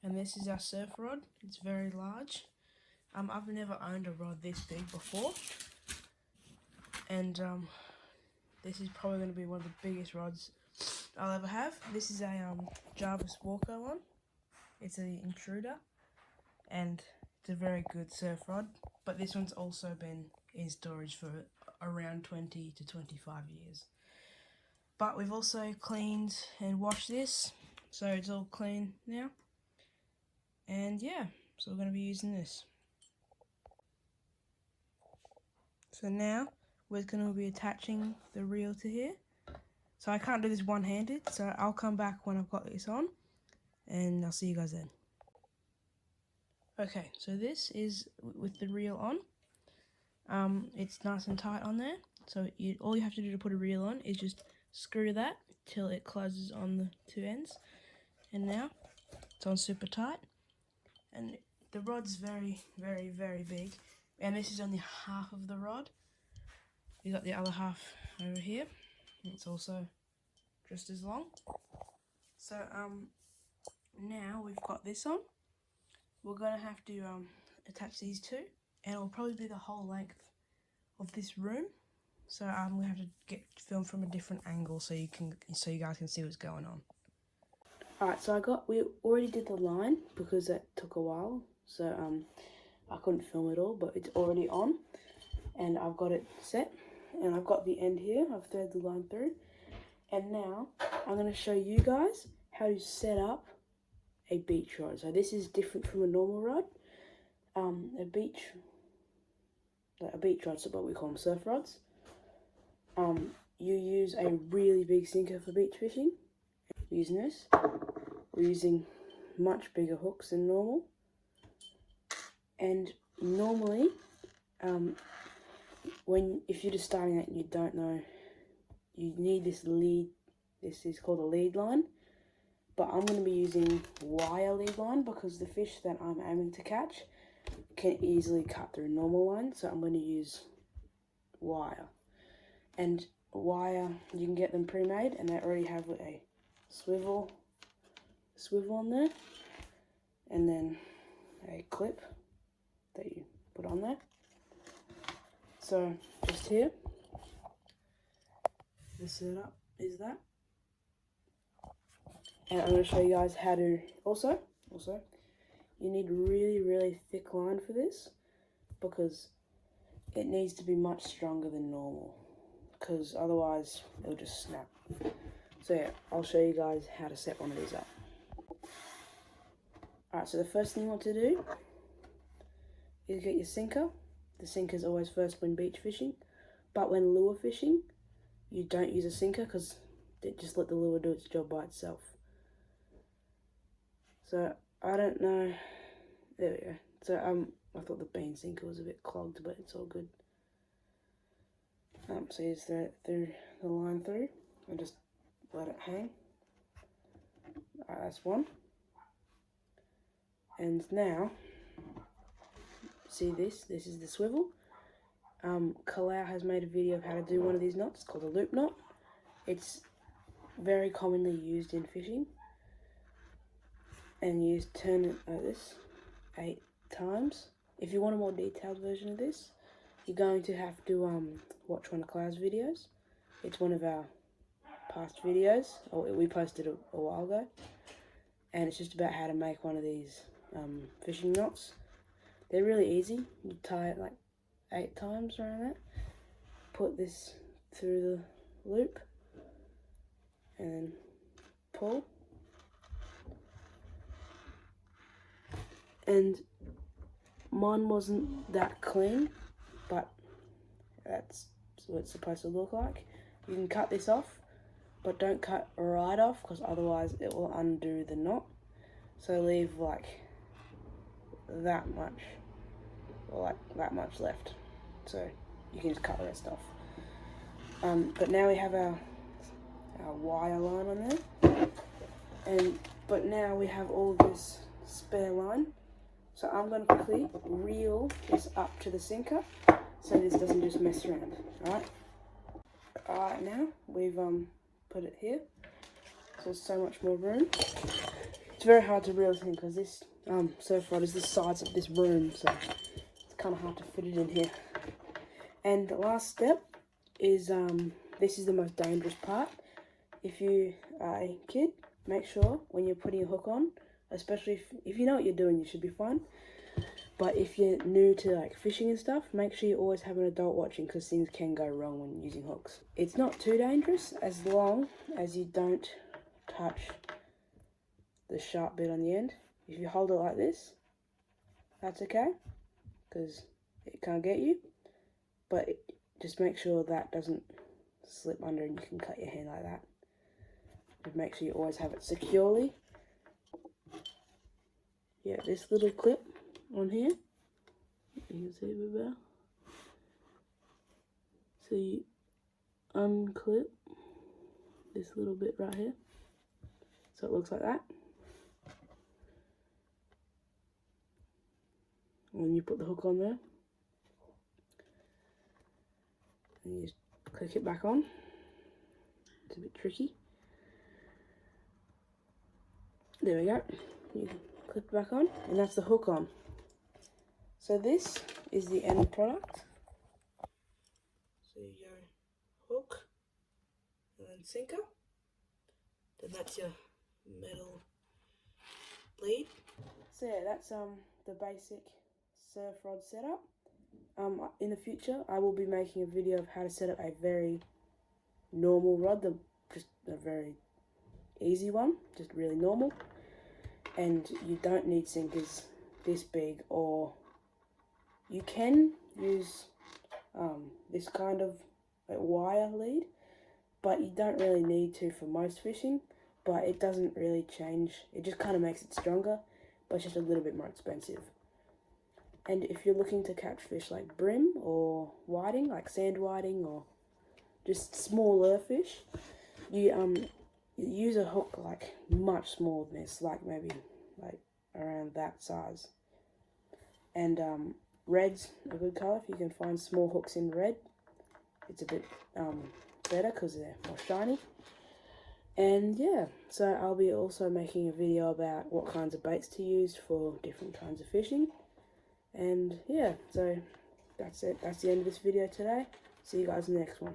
and this is our surf rod. It's very large. I've never owned a rod this big before, and this is probably going to be one of the biggest rods I'll ever have. This is a Jarvis Walker one. It's an intruder, and it's a very good surf rod, but this one's also been in storage for around 20 to 25 years. But we've also cleaned and washed this, so it's all clean now. And yeah, so we're going to be using this. So now we're going to be attaching the reel to here. So I can't do this one-handed, so I'll come back when I've got this on, and I'll see you guys then. Okay, so this is with the reel on. It's nice and tight on there, so all you have to do to put a reel on is just screw that till it closes on the two ends. And now it's on super tight, and the rod's very, very, very big, and this is only half of the rod. You got the other half over here. It's also just as long. So now we've got this on. We're gonna have to attach these two, and it'll probably be the whole length of this room. So I'm gonna have to get film from a different angle so you guys can see what's going on. Alright, so we already did the line because that took a while, so I couldn't film it all, but it's already on, and I've got it set, and I've got the end here. I've threaded the line through, and now I'm going to show you guys how to set up a beach rod. So this is different from a normal rod. A beach rod, so what we call them, surf rods. You use a really big sinker for beach fishing. Using this, we're using much bigger hooks than normal, and normally if you're just starting out and you don't know, you need this lead. This is called a lead line, but I'm going to be using wire lead line because the fish that I'm aiming to catch can easily cut through normal line, so I'm going to use wire. And wire, you can get them pre-made, and they already have a swivel on there, and then a clip that you put on there. So just here, the setup is that, and I'm going to show you guys how to also you need really, really thick line for this because it needs to be much stronger than normal, because otherwise it'll just snap. So yeah, I'll show you guys how to set one of these up. Alright, so the first thing you want to do is get your sinker. The sinker is always first when beach fishing, but when lure fishing, you don't use a sinker because just let the lure do its job by itself. So I don't know. There we go. So I thought the bean sinker was a bit clogged, but it's all good. So you just thread the line through and just let it hang. Alright, that's one. And now, see this is the swivel. Kalau has made a video of how to do one of these knots. It's called a loop knot. It's very commonly used in fishing. And you just turn it like this 8 times. If you want a more detailed version of this, you're going to have to watch one of Klau's videos. It's one of our past videos. We posted a while ago. And it's just about how to make one of these fishing knots. They're really easy. You tie it like 8 times around that. Put this through the loop and then pull. And mine wasn't that clean, but that's what it's supposed to look like. You can cut this off, but don't cut right off because otherwise it will undo the knot. So leave like that much, or like that much left. So you can just cut the rest off. But now we have our wire line on there, but now we have all this spare line. So I'm going to quickly reel this up to the sinker so this doesn't just mess around. Alright, now we've put it here, so there's so much more room. It's very hard to reel this in because this surf rod is the size of this room, so it's kind of hard to fit it in here. And the last step is, this is the most dangerous part. If you are a kid, make sure when you're putting a hook on, especially if you know what you're doing, you should be fine. But if you're new to like fishing and stuff, make sure you always have an adult watching because things can go wrong when using hooks. It's not too dangerous as long as you don't touch the sharp bit on the end. If you hold it like this, that's okay because it can't get you. But just make sure that doesn't slip under and you can cut your hand like that. Just make sure you always have it securely. Yeah, this little clip on here, you can see it a bit better. So you unclip this little bit right here, so it looks like that. And then you put the hook on there, and you just click it back on. It's a bit tricky. There we go. You clip it back on, and that's the hook on. So this is the end product. So you go hook, and then sinker. Then that's your metal lead. So yeah, that's the basic surf rod setup. In the future, I will be making a video of how to set up a very normal rod, just a very easy one, just really normal. And you don't need sinkers this big, or you can use this kind of wire lead, but you don't really need to for most fishing. But it doesn't really change, it just kind of makes it stronger, but it's just a little bit more expensive. And if you're looking to catch fish like bream or whiting, like sand whiting or just smaller fish, you use a hook like much smaller than this, like maybe like around that size. And red's a good colour. If you can find small hooks in red, it's a bit better because they're more shiny. And yeah, so I'll be also making a video about what kinds of baits to use for different kinds of fishing. And yeah, so that's it. That's the end of this video today. See you guys in the next one.